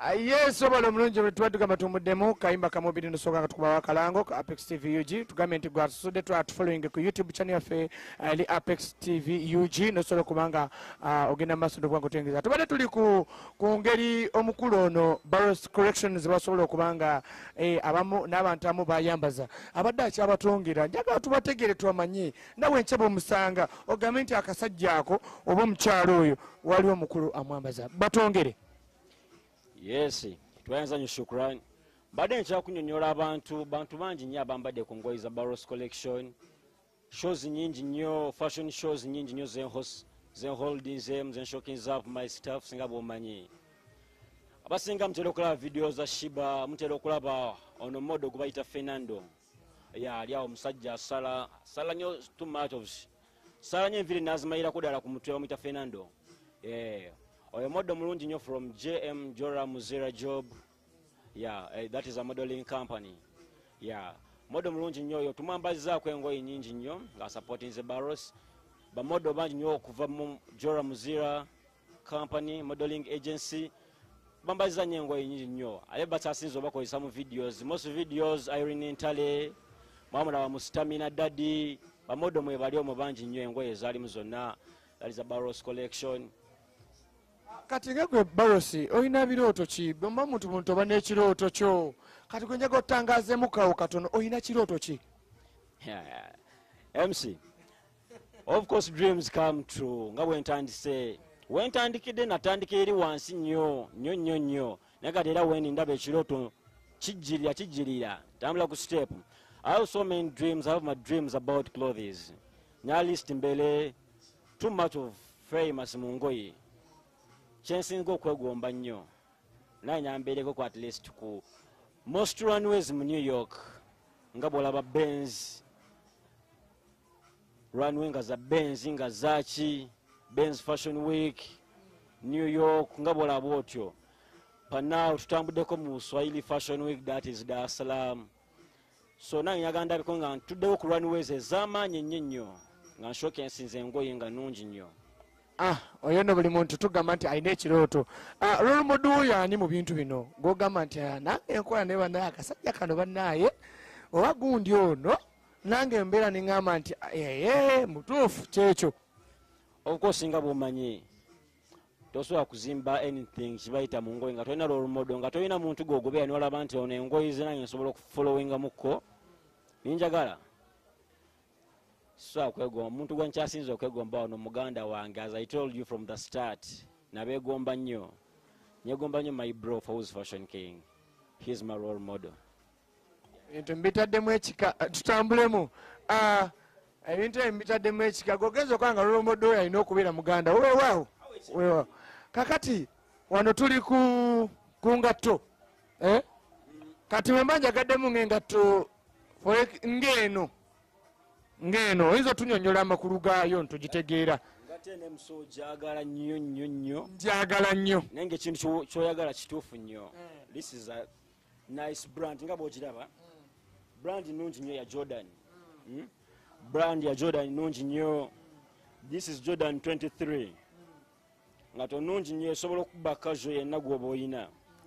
Yes, obalo mulungi bwetwadduka matumuddemu kayimba kamubiri nosooka nga tukuba wakalango ka Apex TV UG tugambe nti gwasudde following ku YouTube channel yaffe ali Apex TV UG nosobola kubanga ogenda maaso ndobwangu tengeza tubadde tuli ku ngeri omukulu ono Baros corrections basobola okubanga abamu n'abantu amu bayambaza abadde akyabatongera njagala tubategere twamanye nawe nkyaba omusanga ogambe nti akasajja ako oba omukyalo oyo waliwo omukulu amwambaza batongere. Yes, tuanza nyo shukrani. Baada ncha kunyonyola abantu bangi nnyo abambadde ku ngoye za Baros collection. Shows nyingi nnyo, fashion shows nyingi nnyo zen holdings zen showings up my stuff singa bomanyi. Abasinga mutero okulaba videos za Shiba, mutero okulaba ono modo gubayita Fernando. Ali awo musajja sala nnyo too much of sala nnyo enviri nazimayira kudala ku mutwe bamuyita Fernando. Oyo model mulungi nnyo from JM Jora Muzera Job. That is a modeling company. Model mulungi nnyo oyo tumwambazizaako engoye nyingi nnyo nga supporting the Baros. Ba model bangi nnyo okuva mu Jora Muzera company modeling agency. Bambaziza nnyo engoye nyingi nnyo. Ate basasinza obakozesa mu videos. Most videos Irene Ntale, mwamulaba mu Stamina Daddy. Ba model mwe bali omu bangi nnyo engoye zaalimu zonna. That is a Baros collection. Kati ngegwe Baros oyina birooto ki bomba muntu oba n'ekirooto kyo kati gwe njaga otangazeemu kawo katono oyina kirooto ki? MC, of course dreams come true nga bwentandise wentandikidde natandika eri wansi nnyo naye kati era wendi ndaba ekirooto kijjirira tambula ku step. I have so many dreams. I have my dreams about clothes. Nyalist mbele too much of famous mu ngoye kyensinga okwegomba nnyo naye nyambeereko ku at least ku most runways mu New York nga bw'olaba Benz runway nga za Benz nga zaki Benz Fashion Week New York nga bw'olaba otyo panaawo tutambuddeko mu Swahili Fashion Week that is Dar es Salaam. So nange njagala ndabiko nga ntuddewo ku runways ez'amaanyi nnyo nga nshoke nsinze engoye nga nnungi nnyo. Oyo no buli muntu tugamba nti alina ekirooto. Role model oyo ani mu bintu bino gw'ogamba nti nange enkola ne bannaye akasajja kano bannaye oba gundi ono nange embeera ne ŋŋamba nti mutuufu kyekyo. Of course nga bw'omanyi tosobola kuzimba anything kibayita mu ngoye nga tolina role model nga tolina muntu gw'ogoberera n'olaba nti ono engoye ze nange nsobola okufollowingamukko ninjagala. So kwegomba omuntu gwe nkyasinza okwegomba ono muganda wange as I told you from the start nabeegomba nnyo nyegomba nnyo my bro Fawz Fashion King. He's my role model. Ebintu mbitaddemu ekika tutambulemu ebintu mbitaddemu ekika gogenza okwanga role model oyo alina okubeera muganda weewaawo kakati wano tuli ku ngatto kati wemba njagaddemu ng'engatto ngeno oyinza tunyonyola amakulu gaayo ntugitegeera. Ngate muso jagala nnyo njagala nnyo nange ekintu kyoyagala kituufu nnyo. This is a nice brand nga bw'ogiraba brand nnungi nnyo ya Jordan. Brand ya Jordan nnungi nnyo. This is Jordan 23 nga tonungi nnyo esobola okuba casual yenna gwoba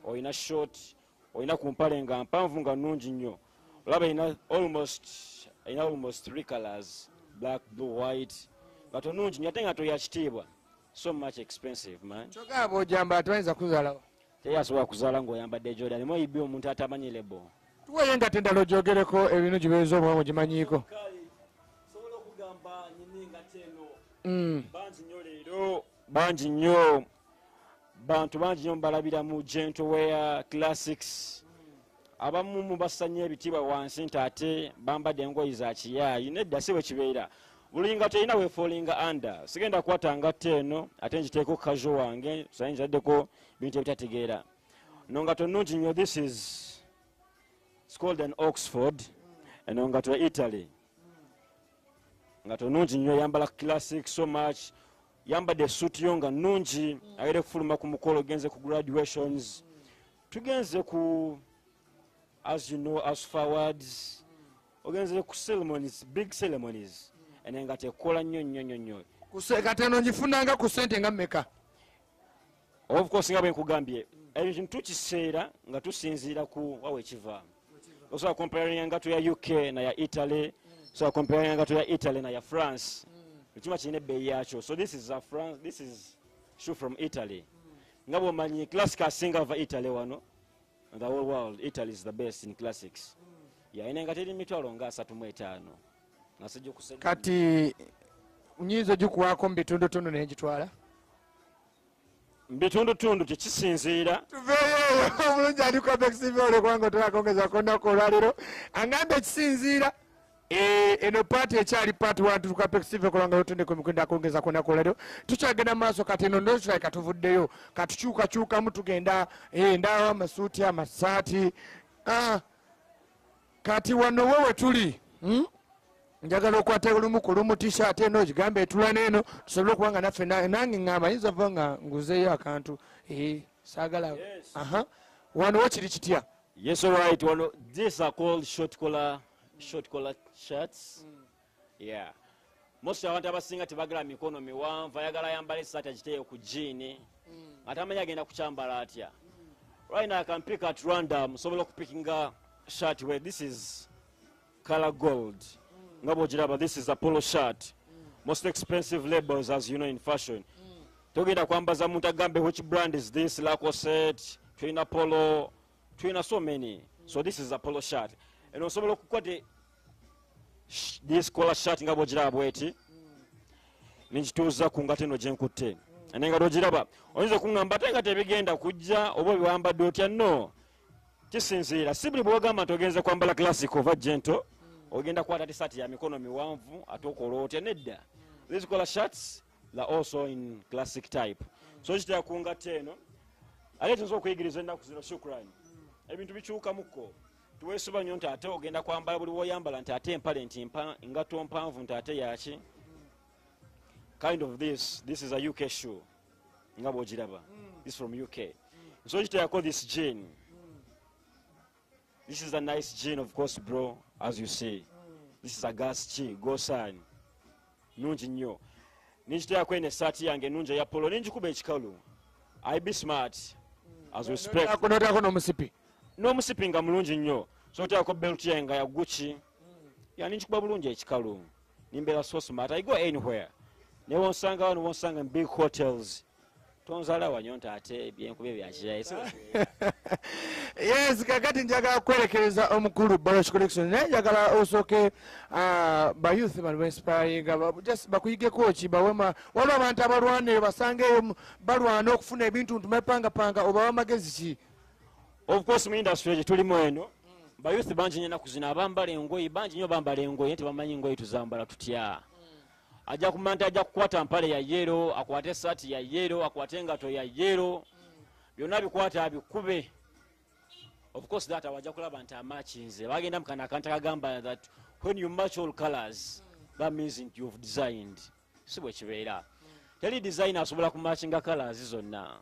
oyina short oyina ku mpale nga mpanvu nga nnungi nnyo olaba ina almost 3 colors black blue white but onungi nnyo ate nga toya kitiibwa so much expensive man. Kyogamba ojamba twayinza kuzaalawo teyasobola kuzaala ng'oyambadde Jordan moyibi omuntu atamanyi lebo tuwaye nga tendala ogyogereko ebintu gibeeza omulamu ogimanyiiko sobola okugamba nyininga teno bangi nnyo leero bangi nnyo bantu bangi nnyo mbalabira mu gentle wear classics abamu mubasanya ebitiibwa wansi nti ate bambadde engoye za kiyaayi nedda si bwe kibeera bulinga terina weefoolinga under sigenda kukwata ngatto eno ate ngiteeko casual wange sayi nzaddeko bintu ebitategeera nongato nnungi nnyo this is it's called an Oxford eno ngato Italy ngato nnungi nnyo yambala classic so much yambadde suit yo nga nnungi ayere kufuluma ku mukolo genze ku graduations tugenze ku as you know as forwards ogenze ku ceremonies big ceremonies enenga tekola nnyo kusekatano njifunanga ku sente nga mmeka Of course nga bwe nkugambye ebintu tukiseera nga tusinziira ku wawe ekiva. Osobola comparing nga to ya UK na ya Italy, so comparing nga to ya Italy na ya France. Ekima kirina ebbeeyi yakyo. So this is France, this is shoe from Italy. Nga bw'omanyi classic asinga ava Italy wano. In the whole world, Italy is the best in classics. Ine nga teri mitwalo nga 35. Nasijja kusema kati nyinza gikuwaako mu bitundutundu n'egitwala mbitundutundu tekisinziira tuveeyo omulungi aliko apexiviole kubanga oterakongeza konako olwaliro angamba ekisinziira eno paati ekyali paati 1 tutuka apexive kulanga lutundiko mikwenda akongeza konako olwaliro tukyagenda maaso kati eno ndokirabika tuvuddeyo katukyukakyukamu tugenda ndawo amasuuti amasaati kati wano wowe tuli njagala okwata olumu ku lumu t-shirt eno ogigambe etula n'eno tusobole okubanga naffe nange ngamba yinza va nga nguzeeyo akantu saagala wano wakiri kitya? Yes, all right. Well, these are called short collar shirts. Yeah. Most abantu abasinga tebagala mikono miwanvu ayagala yambala esaati agiteeyo ku jeani atamanya agenda kukyambala atya. Right now I can pick at random sobola okupickinga shirt where this is color gold. Ngabo jiraba, this is a polo shirt. Most expensive labels, as you know, in fashion. Togenda kwambaza muntu agambe which brand is this, Lacoste, Twina Polo, Twina so many. So this is a polo shirt. And also okukwate this collar shirt ngabo jiraba weti. Ninjituza kungate no jenkutte. Anenga do jiraba. Oyinza kungamba tenga tebigenda kujja obo biwambadde otya no. Kisinziira sibuli bwogamba togenze kwambala classic over gentle. Ogenda kwata t-shirt ya mikono miwanvu atokola otya nedda. These collar shirts are also in classic type. So kitya kunga teno. Ale tunzo okuyigiriza ennaku zino shukrani. Ebintu bikyuka muko. Tuwesuba nnyo nti ate ogenda kwambala buli woyambala nti ate empale ntimpa ngato mpanvu nti ate yaki. Kind of this is a UK shoe. Ngabo jiraba. This from UK. So kitya call this jean. This is a nice jean, of course, bro, as you see. This is a gas chi, go sign. Nunji nyo. Ninjitaya kwene sati yange nunja ya polo. Ninjikuba ekikalu. I be smart. As we speak. Notako no musipi? No musipi nga mulungi nyo. So notako belt yange ya Gucci. Ya ninjikuba bulungi ekikalu. Nimbera so smart. I go anywhere. Ne wonsanga wano wonsanga in big hotels. Tonzala wanyonta ate byenkube byakira yes kakati njagala kwerekereza omukulu Baros collection njagala osoke ba youth bali inspiring just bakuyigeko ki bawema waliwo abantu abalwanire basangeyo balwana okufuna ebintu tumepanga oba amagezi ki. Of course mu industry tulimu eno ba youth banji nyina kuzina abambala engoyi banji nyo bambala engoyi tebamanyi engoyi tuzambala tutya. Ajja kumanta ajja kukwata mpale ya yero akwate sati ya yero akwate engato ya yero byonna bikwata abikube. Of course that awajja kulaba nti amachinze bagenda mukana akanta kagamba that when you match all colors that means you've designed. Sibwe kibeera teri designer asobola kumatchinga colors zonna.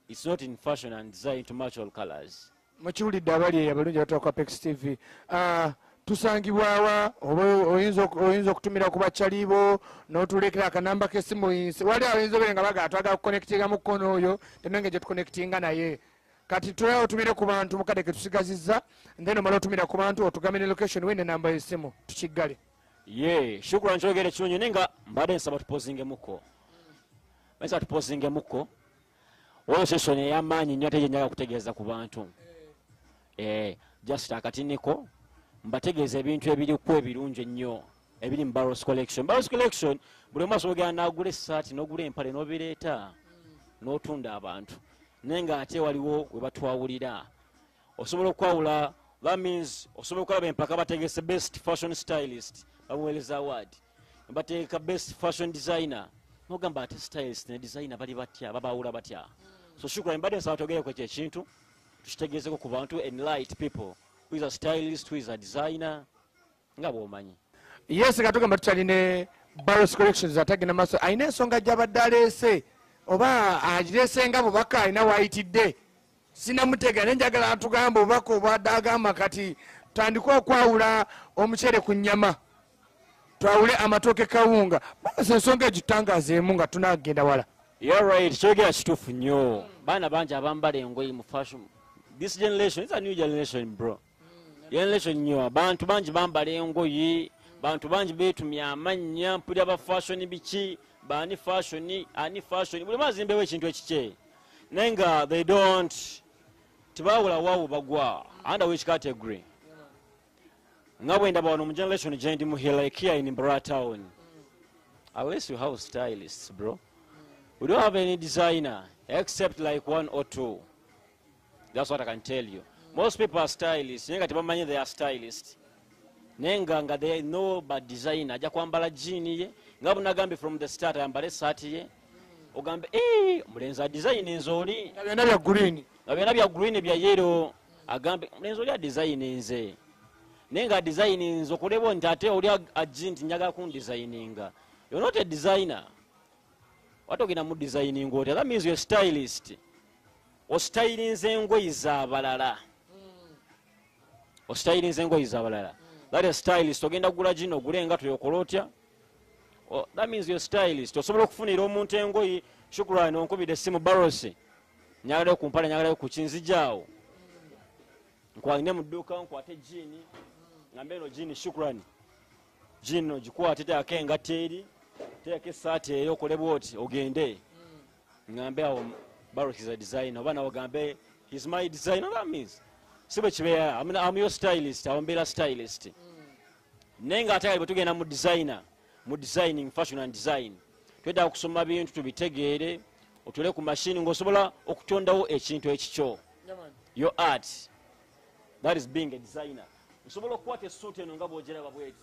It's not in fashion and design to match all colors. Mukiwulidde abali abalungi batoka Apex TV tusangibwawa oyinza okutumira ku bakyalibo n'otulekera akanamba k'essimu wali oyinza obeera nga baga twagala kuconnectinga mu kkono oyo tenenge gye tuconnectinga naye kati tulaba otumire ku bantu mukadde ke tusigazizza then omala otumira ku bantu otugambe ne location wene namba y'essimu tukiggale. Shukran nkyogere kirungi naye nga mbadde nsaba tupozingemuko. Nsaba tupozingemuko olwo session ey'amaanyi nnyo ate gye njagala kutegeeza ku bantu. Just akatiniko mbategeeza ebintu ebiriku ebirungi ennyo ebiri mu Baros collection. Baros collection buli omu asobola ogenda n'agula essaati n'ogula empale n'obireeta n'otunda abantu naye nga ate waliwo we batwawulira. Osobola okwawula, that means osobola okulaba empaka bategese best fashion stylist bamuweereza award, bateeka best fashion designer n'ogamba ate stylist ne designer bali batya babaawula batya. So shukran mbadde nsaba twogereko ekyo ekintu tukitegeezeko ku bantu enlight people who is a stylist, who is a designer nga bw'omanyi. Yes katugamba tukyalina Baros collections atagenda maaso ayina ensonga gy'abadde aleese oba agireese nga bubaka alina waayitidde sinamutega naye njagala atugamba obubaka obwadde agamba kati tutandike okwawula omuceere ku nnyama twawule amatooke kawunga basi ensonga egitangaazeemu nga tunagenda wala. You're right, kyogera kituufu nnyo. Baana bangi abambala engoye mu fashion. This generation is a new generation, bro. Generation nnyo. Abantu bangi bambala engoye, bantu bangi beetumya amannya, mpulira ba fashion biki, bani fashion, ani fashion. Buli mazimbewo ekintu ekikye. Naye nga they don't tebawula waawo bagwa under which category. Nga bwe ndaba wano mu generation gye ndi mu here like here in Bra Town. Unless you have stylists, bro. We don't have any designer except like one or two. That's what I can tell you. Most people are stylists. Nenga tebamanyi they are stylists. Nenga nga they know but designer. Aja kwambala jeani ye. Nga bunagambi from the start ayambale saati ye. Ogambe mulenzi design nzoli. Byonna bya green. Byonna bya green bya yellow. Agambe mulenzi oli design nze. Nenga design nzo kulebo ntate oli agent nyaga ku designinga. You're not a designer. What ogenda mu designing oti? That means you're a stylist. Ostylinze engoye z'abalala. Ostylinze engoye z'abalala. That is stylist. Ogenda kugula gino ogule engato yokola otya? That means you're a stylist. Osobola okufunira omuntu engoye Shukrani onkubira essimu Baros. Nyagala okumpala nyagala ku kinzijaawo. Nkwalina mu dduuka nkwate jeani. Ngambe eno jeani Shukrani. Jeani gikwate teeka engato eri. Teeka essaati eyo okole bw'oti ogende. Ngambe awo Baros is a designer. Obana ogambe he's my designer. That means sibe kibeera I'm your stylist. Awombeera stylist. Nenga ate bwe tugenda mu designer. Mu designing, fashion and design. Tweda okusoma bintu tubitegeere, otule ku machine ng'osobola okutondawo ekintu ekikyo. Your art. That is being a designer. Osobola okukwata essuuti eno nga bw'ogiraba bw'eti.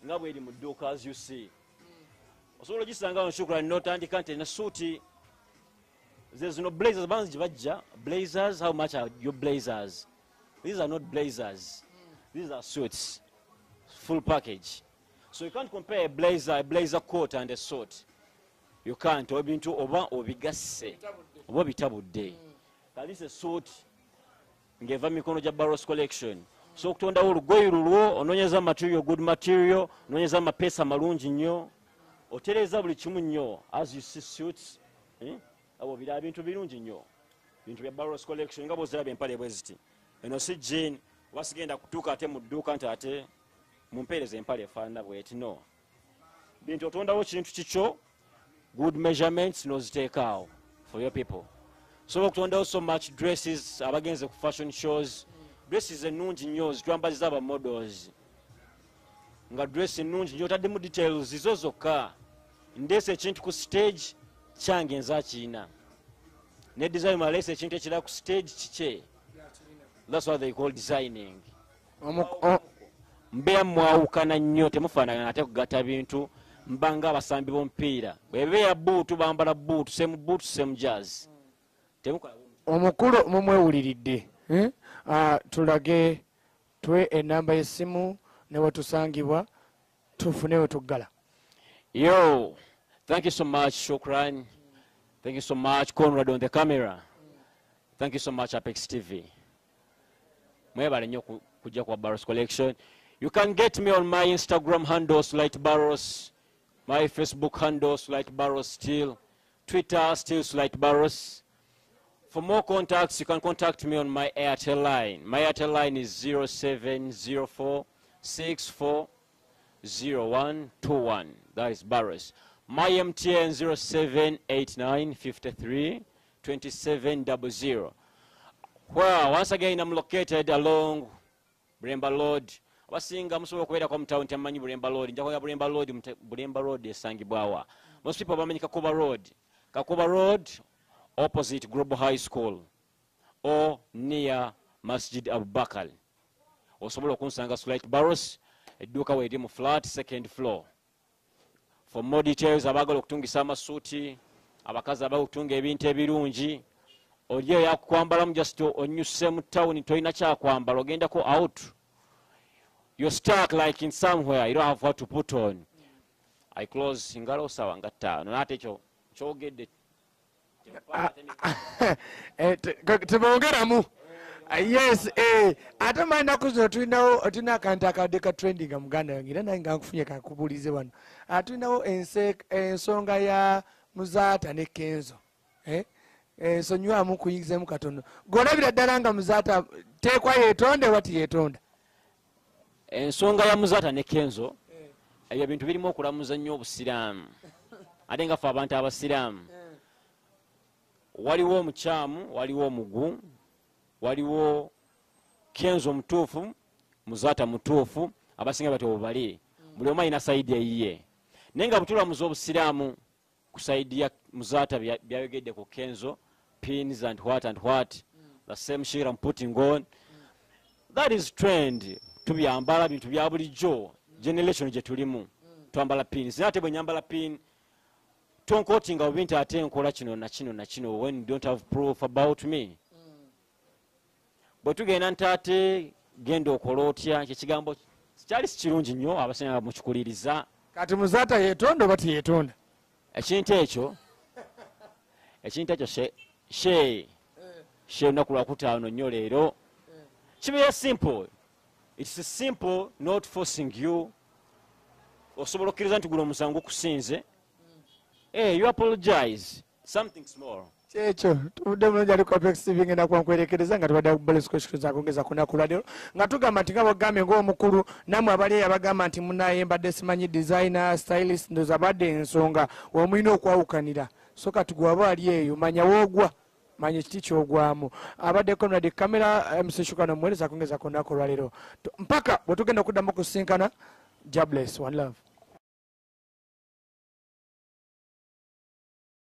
Nga bw'eri mu dduuka as you see. Osobola ogisanga wano Shukrani n'otandika nti ena suuti. There's no blazers. Banzi gye bajja. Blazers, how much are your blazers? These are not blazers. These are suits. Full package. So you can't compare a blazer coat and a suit. You can't. Obintu oba obigasse. Oba bitabudde. That is a suit. Ngeva mikono gya Baros collection. So okutondawo olugoye lulwo, onoonyeza material, good material, onoonyeza amapeesa malungi nnyo. Otereeza buli kimu nnyo. As you see suits. Abo bira bintu birungi nnyo. Bintu bya Baros collection nga bw'oziraba empale bwe ziti. Eno si jean. Wasigenda kutuuka ate mu dduuka nti ate mumpeereza empale efaanana bw'eti no. Bintu otondawo kintu kikyo, good measurements n'oziteekaawo for your people. So okutondawo so much dresses abagenze ku fashion shows. Dresses ennungi nnyo zitwambaliza aba models. Nga dress ennungi nnyo otaddemu details zizo zokka. Ndeese ekintu ku stage kyange nze akiina. Ne design aleese ekintu ekira ku stage kikye. That's what they call designing. Mbeera mwawukana nnyo temufaanagana ate kugatta bintu mbanga abasambi b'omupiira. Bwebeera buutu bambala buutu, same buutu, same jazz. Temukola omukulu mumwewuliridde. Tulage twe enamba y'essimu ne wetusangibwa tufune we tuggala. Yo, thank you so much Shukran. Thank you so much Conrad on the camera. Thank you so much Apex TV. Mwebale nnyo kujja kwa Baros collection. You can get me on my Instagram handle Slight Baros, my Facebook handle Slight Baros still, Twitter still Slight Baros. For more contacts, you can contact me on my Airtel line. My Airtel line is 0704640121. That is Baros. My MTN 0789532700. Well, once again, I'm located along Bulemba Road. Abasinga musobola okubeera kwa mutawuni tamanyi Bulemba Road. Njakola Bulemba Road esangibwawa. Most people bamanyi Kakoba Road. Kakoba Road opposite Global High School or near Masjid Abubakar. Osobola okunsanga Slight Baros edduuka weeri mu flat second floor. For more details abagala okutungisa amasuuti, abakazi abagala okutunga ebintu ebirungi, oliyo yakwambalamu just onyuse mu town toyina kyakwambala ogendako out. You're stuck like in somewhere, you don't have what to put on. I close ngalo sawa nga 5. Nate ekyo kyogedde. Tebongeramu. Yes, ate manda kuzo tulina akantu akadde ka trending mu Uganda yange era nange nkufunye kakubulize wano. Tulinawo ensonga ya Muzaata ne Kenzo nsonywamu kuyingizemu katono golabira ddala nga Muzaata teekwa yeetonde wati yeetonda ensonga ya Muzaata ne Kenzo ebyo bintu birimu okulamuza nnyo obusiraamu ate nga ffe abantu abasiraamu waliwo omukyamu waliwo omugu waliwo Kenzo mutuufu Muzaata mutuufu abasinga bati obubali buli omu alina sayidi eyiye naye nga butulamuza obusiraamu ku sayidi ya Muzaata byayogedde ku Kenzo pins and what the same shit I'm putting on that is trend tubyambala bintu bya bulijjo generation gye tulimu twambala pins naye ate bwe nyambala pin tonkotinga obintu ate nkola kino na kino na kino when you don't have proof about me bwe tugenda ntaate genda okola otya kyekigambo kyali si kirungi nnyo abasinga mukikuliriza kati Muzaata yeetonda oba tiyeetonda ekintu ekyo she lunaku lwakutaano nnyo leero kibeera simple it's simple not forcing you osobola okkiriza nti guno omusango kusinze you apologize something small kyekyo tubudde bulungi ali ku Apex TV ngenda kwankwerekereza nga tubadde kubalesikoshikuza kongeza kunaku lwadiro nga tugamba nti nga bwagambye ng'omukulu namwe abali abagamba nti munaye mbadde simanyi designer stylist ndoza abadde ensonga omulina okwawukanira so kati gwe aba ali eyo manya woogwa manya ekiti kyogwamu abadde Conrad kamera msishukano muweereza kongeza kunaku lwadiro mpaka bwe tugenda okuddamu kusinkana. God bless. One love.